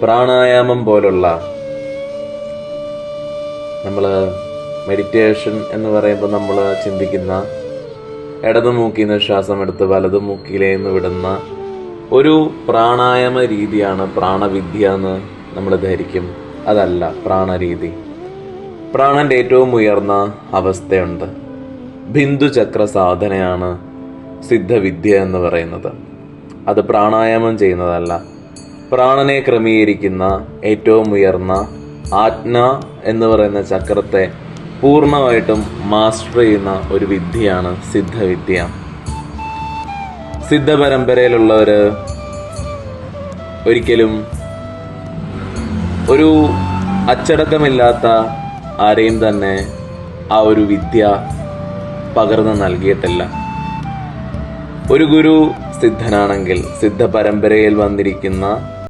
പ്രാണായാമം പോലുള്ള നമ്മൾ മെഡിറ്റേഷൻ എന്ന് പറയുമ്പോൾ നമ്മൾ ചിന്തിക്കുന്ന ഇടതു മൂക്കിൽ നിന്ന് ശ്വാസം എടുത്ത് വലതു മൂക്കിലേന്ന് വിടുന്ന ഒരു പ്രാണായാമ രീതിയാണ് പ്രാണവിദ്യ എന്ന് നമ്മൾ ധരിക്കും. അതല്ല പ്രാണരീതി. പ്രാണന്റെ ഏറ്റവും ഉയർന്ന അവസ്ഥയുണ്ട്. ബിന്ദുചക്ര സാധനയാണ് സിദ്ധവിദ്യ എന്ന് പറയുന്നത്. അത് പ്രാണായാമം ചെയ്യുന്നതല്ല. പ്രാണനെ ക്രമീകരിക്കുന്ന ഏറ്റവും ഉയർന്ന ആജ്ഞ എന്ന് പറയുന്ന ചക്രത്തെ പൂർണ്ണമായിട്ടും മാസ്റ്റർ ചെയ്യുന്ന ഒരു വിദ്യയാണ് സിദ്ധവിദ്യ. സിദ്ധ പരമ്പരയിലുള്ളവര് ഒരിക്കലും ഒരു അച്ചടക്കമില്ലാത്ത ആരെയും തന്നെ ആ ഒരു വിദ്യ പകർന്നു നൽകിയിട്ടില്ല. ഒരു ഗുരു സിദ്ധനാണെങ്കിൽ, സിദ്ധ പരമ്പരയിൽ വന്നിരിക്കുന്ന